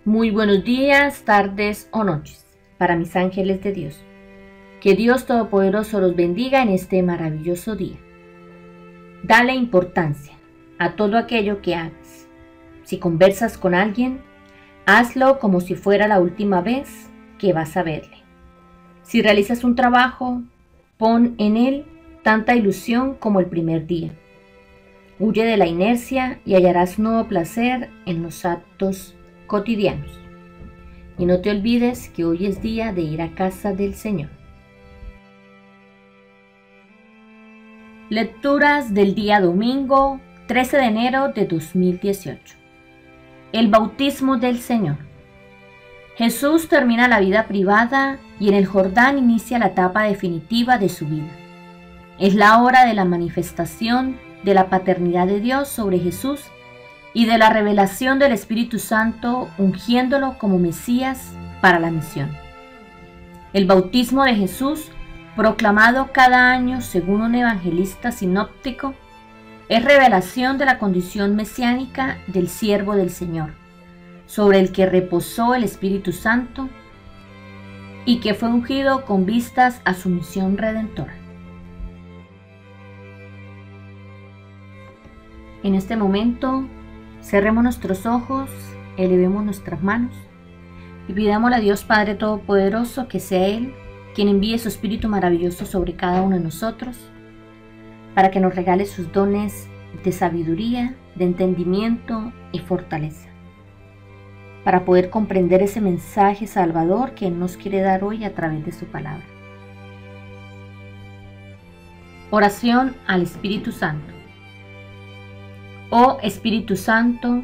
Muy buenos días, tardes o noches para mis ángeles de Dios. Que Dios Todopoderoso los bendiga en este maravilloso día. Dale importancia a todo aquello que hagas. Si conversas con alguien, hazlo como si fuera la última vez que vas a verle. Si realizas un trabajo, pon en él tanta ilusión como el primer día. Huye de la inercia y hallarás nuevo placer en los actos cotidianos. Y no te olvides que hoy es día de ir a casa del Señor. Lecturas del día domingo 13 de enero de 2018. El bautismo del Señor. Jesús termina la vida privada y en el Jordán inicia la etapa definitiva de su vida. Es la hora de la manifestación de la paternidad de Dios sobre Jesús y de la revelación del Espíritu Santo ungiéndolo como Mesías para la misión. El bautismo de Jesús, proclamado cada año según un evangelista sinóptico, es revelación de la condición mesiánica del siervo del Señor, sobre el que reposó el Espíritu Santo y que fue ungido con vistas a su misión redentora. En este momento, cerremos nuestros ojos, elevemos nuestras manos y pidámosle a Dios Padre Todopoderoso que sea Él quien envíe su Espíritu maravilloso sobre cada uno de nosotros para que nos regale sus dones de sabiduría, de entendimiento y fortaleza, para poder comprender ese mensaje salvador que Él nos quiere dar hoy a través de su palabra. Oración al Espíritu Santo. Oh Espíritu Santo,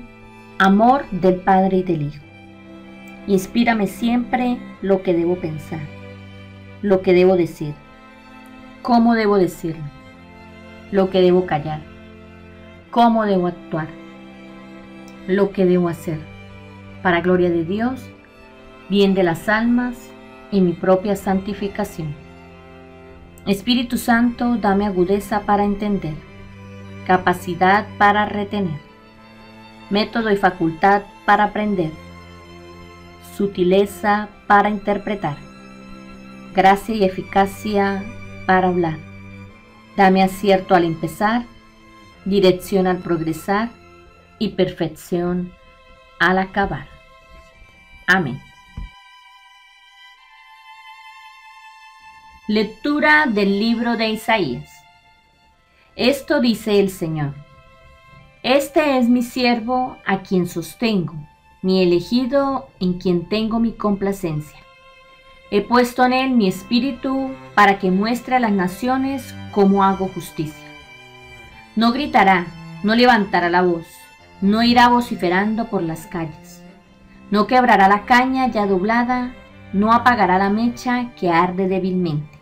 amor del Padre y del Hijo, inspírame siempre lo que debo pensar, lo que debo decir, cómo debo decirlo, lo que debo callar, cómo debo actuar, lo que debo hacer, para gloria de Dios, bien de las almas y mi propia santificación. Espíritu Santo, dame agudeza para entender, capacidad para retener, método y facultad para aprender, sutileza para interpretar, gracia y eficacia para hablar. Dame acierto al empezar, dirección al progresar y perfección al acabar. Amén. Lectura del libro de Isaías. Esto dice el Señor: Este es mi siervo a quien sostengo, mi elegido en quien tengo mi complacencia. He puesto en él mi espíritu para que muestre a las naciones cómo hago justicia. No gritará, no levantará la voz, no irá vociferando por las calles. No quebrará la caña ya doblada, no apagará la mecha que arde débilmente.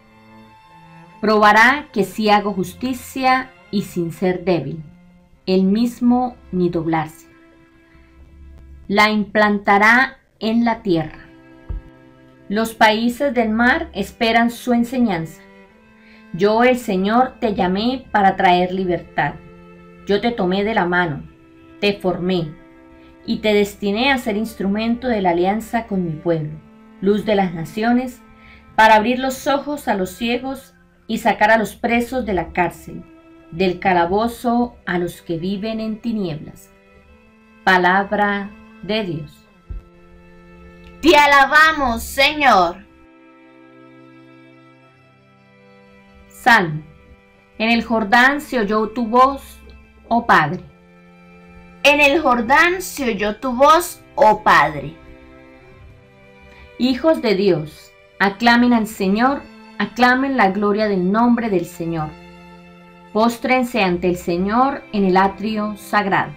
Probará que sí hago justicia y sin ser débil, él mismo ni doblarse. La implantará en la tierra. Los países del mar esperan su enseñanza. Yo, el Señor, te llamé para traer libertad. Yo te tomé de la mano, te formé y te destiné a ser instrumento de la alianza con mi pueblo, luz de las naciones, para abrir los ojos a los ciegos y sacar a los presos de la cárcel, del calabozo a los que viven en tinieblas. Palabra de Dios. Te alabamos, Señor. Salmo. En el Jordán se oyó tu voz, oh Padre. En el Jordán se oyó tu voz, oh Padre. Hijos de Dios, aclamen al Señor, aclamen la gloria del nombre del Señor. Póstrense ante el Señor en el atrio sagrado.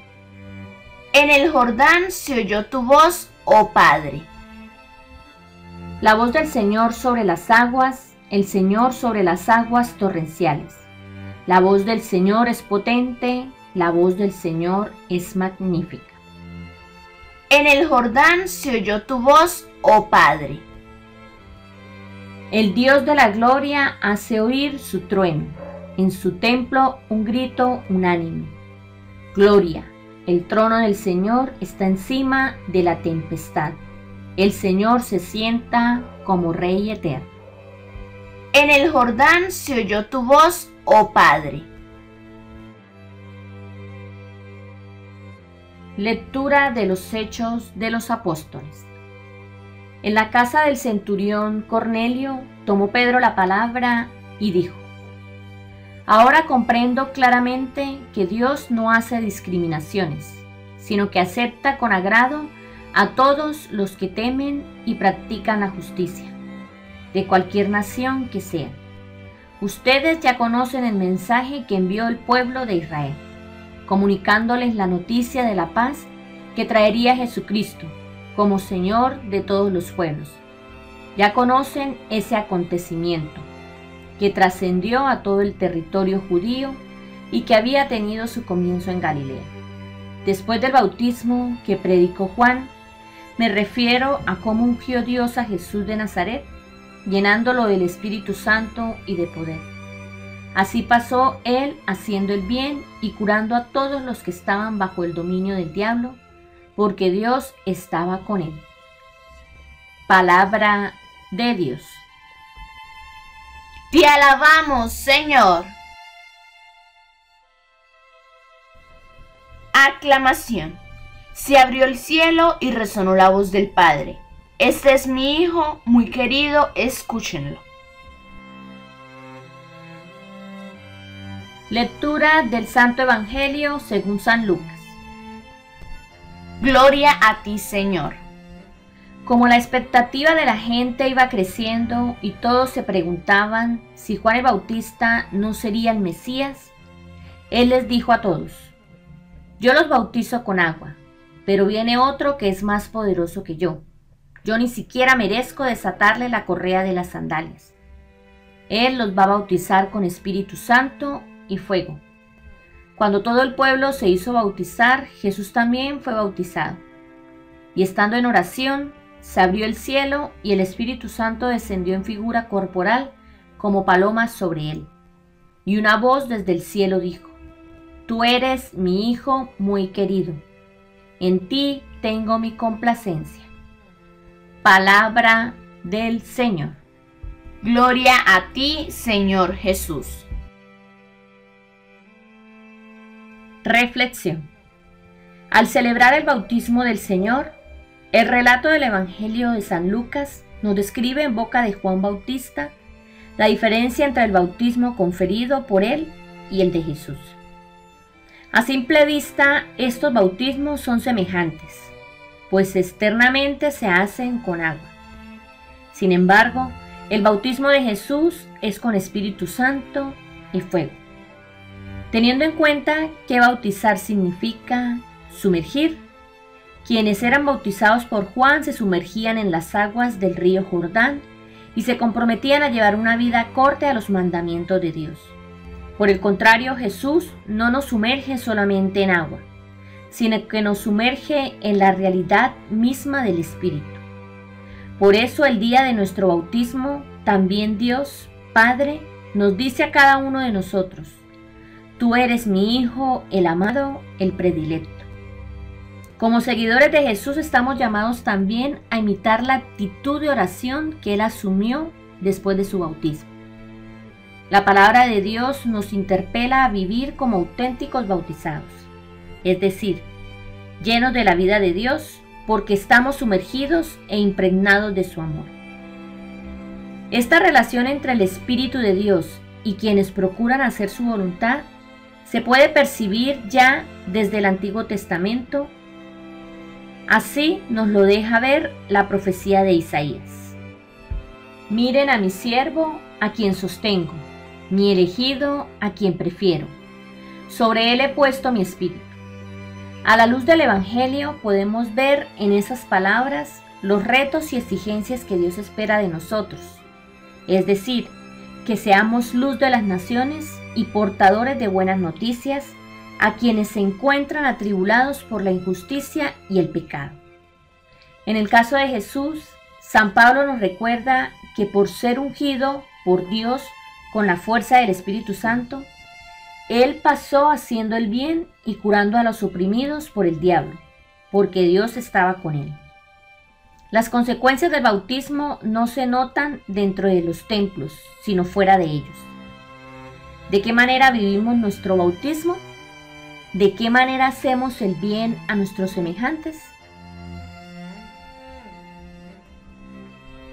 En el Jordán se oyó tu voz, oh Padre. La voz del Señor sobre las aguas, el Señor sobre las aguas torrenciales. La voz del Señor es potente, la voz del Señor es magnífica. En el Jordán se oyó tu voz, oh Padre. El Dios de la gloria hace oír su trueno, en su templo un grito unánime. Gloria, El trono del Señor está encima de la tempestad. El Señor se sienta como Rey eterno. En el Jordán se oyó tu voz, oh Padre. Lectura de los Hechos de los Apóstoles. En la casa del centurión Cornelio tomó Pedro la palabra y dijo: Ahora comprendo claramente que Dios no hace discriminaciones, sino que acepta con agrado a todos los que temen y practican la justicia, de cualquier nación que sea. Ustedes ya conocen el mensaje que envió el pueblo de Israel, comunicándoles la noticia de la paz que traería Jesucristo como Señor de todos los pueblos. Ya conocen ese acontecimiento que trascendió a todo el territorio judío y que había tenido su comienzo en Galilea. Después del bautismo que predicó Juan, me refiero a cómo ungió Dios a Jesús de Nazaret, llenándolo del Espíritu Santo y de poder. Así pasó él haciendo el bien y curando a todos los que estaban bajo el dominio del diablo, porque Dios estaba con él. Palabra de Dios. Te alabamos, Señor. Aclamación. Se abrió el cielo y resonó la voz del Padre. Este es mi Hijo, muy querido, escúchenlo. Lectura del Santo Evangelio según San Lucas. Gloria a ti, Señor. Como la expectativa de la gente iba creciendo y todos se preguntaban si Juan el Bautista no sería el Mesías, él les dijo a todos: Yo los bautizo con agua, pero viene otro que es más poderoso que yo. Yo ni siquiera merezco desatarle la correa de las sandalias. Él los va a bautizar con Espíritu Santo y fuego. Cuando todo el pueblo se hizo bautizar, Jesús también fue bautizado. Y estando en oración, se abrió el cielo y el Espíritu Santo descendió en figura corporal como paloma sobre él. Y una voz desde el cielo dijo: Tú eres mi Hijo muy querido. En ti tengo mi complacencia. Palabra del Señor. Gloria a ti, Señor Jesús. Reflexión. Al celebrar el bautismo del Señor, el relato del Evangelio de San Lucas nos describe en boca de Juan Bautista la diferencia entre el bautismo conferido por él y el de Jesús. A simple vista, estos bautismos son semejantes, pues externamente se hacen con agua. Sin embargo, el bautismo de Jesús es con Espíritu Santo y fuego. Teniendo en cuenta que bautizar significa sumergir, quienes eran bautizados por Juan se sumergían en las aguas del río Jordán y se comprometían a llevar una vida acorde a los mandamientos de Dios. Por el contrario, Jesús no nos sumerge solamente en agua, sino que nos sumerge en la realidad misma del Espíritu. Por eso el día de nuestro bautismo, también Dios, Padre, nos dice a cada uno de nosotros: Tú eres mi Hijo, el amado, el predilecto. Como seguidores de Jesús estamos llamados también a imitar la actitud de oración que Él asumió después de su bautismo. La palabra de Dios nos interpela a vivir como auténticos bautizados, es decir, llenos de la vida de Dios, porque estamos sumergidos e impregnados de su amor. Esta relación entre el Espíritu de Dios y quienes procuran hacer su voluntad se puede percibir ya desde el Antiguo Testamento. Así nos lo deja ver la profecía de Isaías. Miren a mi siervo, a quien sostengo, mi elegido, a quien prefiero. Sobre él he puesto mi espíritu. A la luz del Evangelio podemos ver en esas palabras los retos y exigencias que Dios espera de nosotros, es decir, que seamos luz de las naciones y portadores de buenas noticias a quienes se encuentran atribulados por la injusticia y el pecado. En el caso de Jesús, San Pablo nos recuerda que por ser ungido por Dios con la fuerza del Espíritu Santo, Él pasó haciendo el bien y curando a los oprimidos por el diablo, porque Dios estaba con él. Las consecuencias del bautismo no se notan dentro de los templos, sino fuera de ellos. ¿De qué manera vivimos nuestro bautismo? ¿De qué manera hacemos el bien a nuestros semejantes?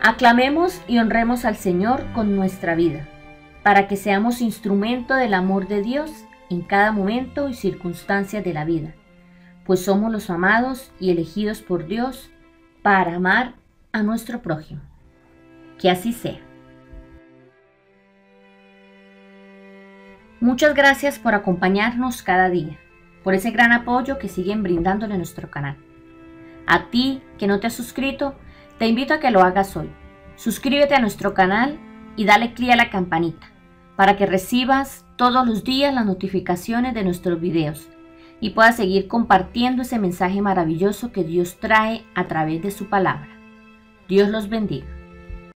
Aclamemos y honremos al Señor con nuestra vida, para que seamos instrumento del amor de Dios en cada momento y circunstancia de la vida, pues somos los amados y elegidos por Dios para amar a nuestro prójimo. Que así sea. Muchas gracias por acompañarnos cada día, por ese gran apoyo que siguen brindándole a nuestro canal. A ti que no te has suscrito, te invito a que lo hagas hoy. Suscríbete a nuestro canal y dale clic a la campanita para que recibas todos los días las notificaciones de nuestros videos y puedas seguir compartiendo ese mensaje maravilloso que Dios trae a través de su palabra. Dios los bendiga.